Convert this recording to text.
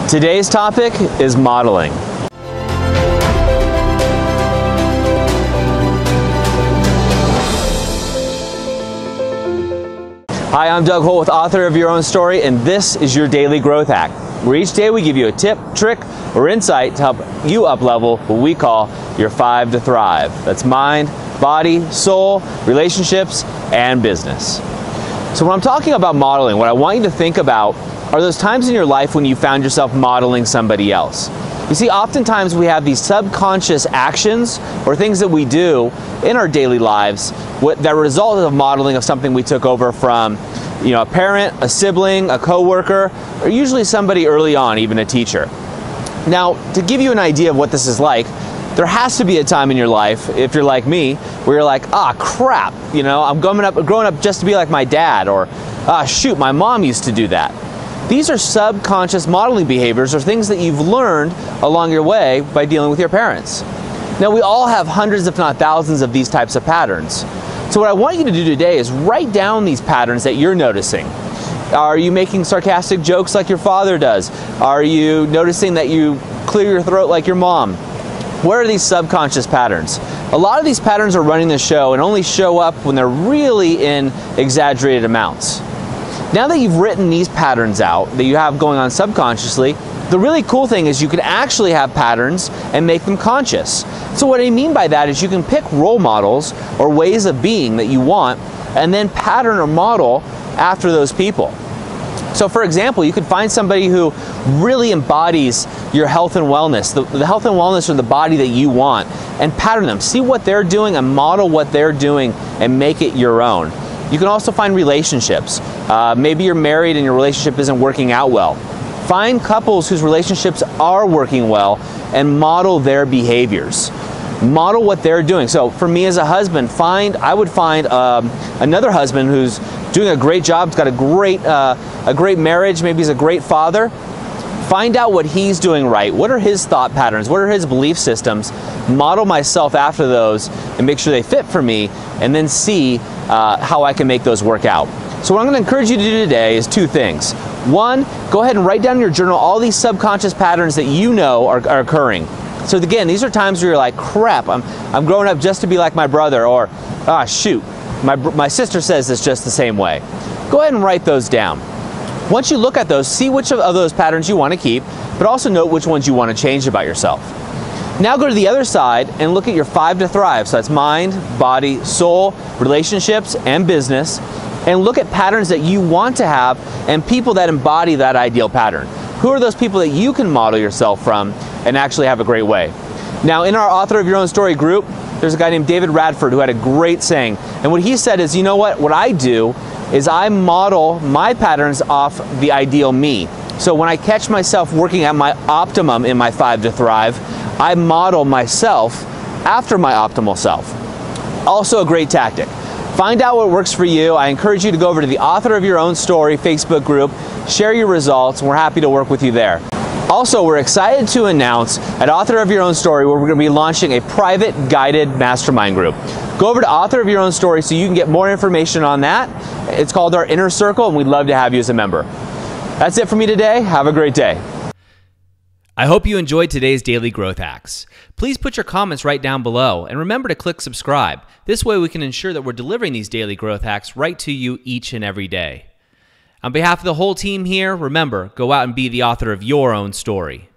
Today's topic is modeling. Hi, I'm Doug Holt, author of Your Own Story, and this is your daily growth hack, where each day we give you a tip, trick, or insight to help you up-level what we call your 5 to Thrive. That's mind, body, soul, relationships, and business. So when I'm talking about modeling, what I want you to think about are those times in your life when you found yourself modeling somebody else. You see, oftentimes we have these subconscious actions or things that we do in our daily lives that result of modeling of something we took over from, a parent, a sibling, a coworker, or usually somebody early on, even a teacher. Now, to give you an idea of what this is like, there has to be a time in your life, if you're like me, where you're like, crap, I'm growing up just to be like my dad, or shoot, my mom used to do that. These are subconscious modeling behaviors, or things that you've learned along your way by dealing with your parents. Now, we all have hundreds, if not thousands, of these types of patterns. So what I want you to do today is write down these patterns that you're noticing. Are you making sarcastic jokes like your father does? Are you noticing that you clear your throat like your mom? What are these subconscious patterns? A lot of these patterns are running the show and only show up when they're really in exaggerated amounts. Now that you've written these patterns out that you have going on subconsciously, the really cool thing is you can actually have patterns and make them conscious. So what I mean by that is you can pick role models or ways of being that you want and then pattern or model after those people. So for example, you could find somebody who really embodies your health and wellness, the health and wellness or the body that you want, and pattern them. See what they're doing and model what they're doing and make it your own. You can also find relationships. Maybe you're married and your relationship isn't working out well. Find couples whose relationships are working well and model their behaviors. Model what they're doing. So for me as a husband, I would find another husband who's doing a great job, has got a great marriage, maybe he's a great father. Find out what he's doing right. What are his thought patterns? What are his belief systems? Model myself after those and make sure they fit for me, and then see how I can make those work out. So what I'm going to encourage you to do today is 2 things. 1, go ahead and write down in your journal all these subconscious patterns that you know are occurring. So again, these are times where you're like, crap, I'm growing up just to be like my brother, or shoot, my sister says this just the same way. Go ahead and write those down. Once you look at those, see which of those patterns you want to keep, but also note which ones you want to change about yourself. Now go to the other side and look at your 5 to Thrive. So that's mind, body, soul, relationships, and business. And look at patterns that you want to have and people that embody that ideal pattern. Who are those people that you can model yourself from and actually have a great way? Now, in our Author of Your Own Story group, there's a guy named David Radford who had a great saying. And what he said is, what I do is I model my patterns off the ideal me. So when I catch myself working at my optimum in my 5 to Thrive, I model myself after my optimal self. Also a great tactic. Find out what works for you. I encourage you to go over to the Author of Your Own Story Facebook group, share your results, and we're happy to work with you there. Also, we're excited to announce at Author of Your Own Story where we're going to be launching a private guided mastermind group. Go over to Author of Your Own Story so you can get more information on that. It's called our Inner Circle, and we'd love to have you as a member. That's it for me today. Have a great day. I hope you enjoyed today's Daily Growth Hacks. Please put your comments right down below, and remember to click subscribe. This way we can ensure that we're delivering these Daily Growth Hacks right to you each and every day. On behalf of the whole team here, remember, go out and be the author of your own story.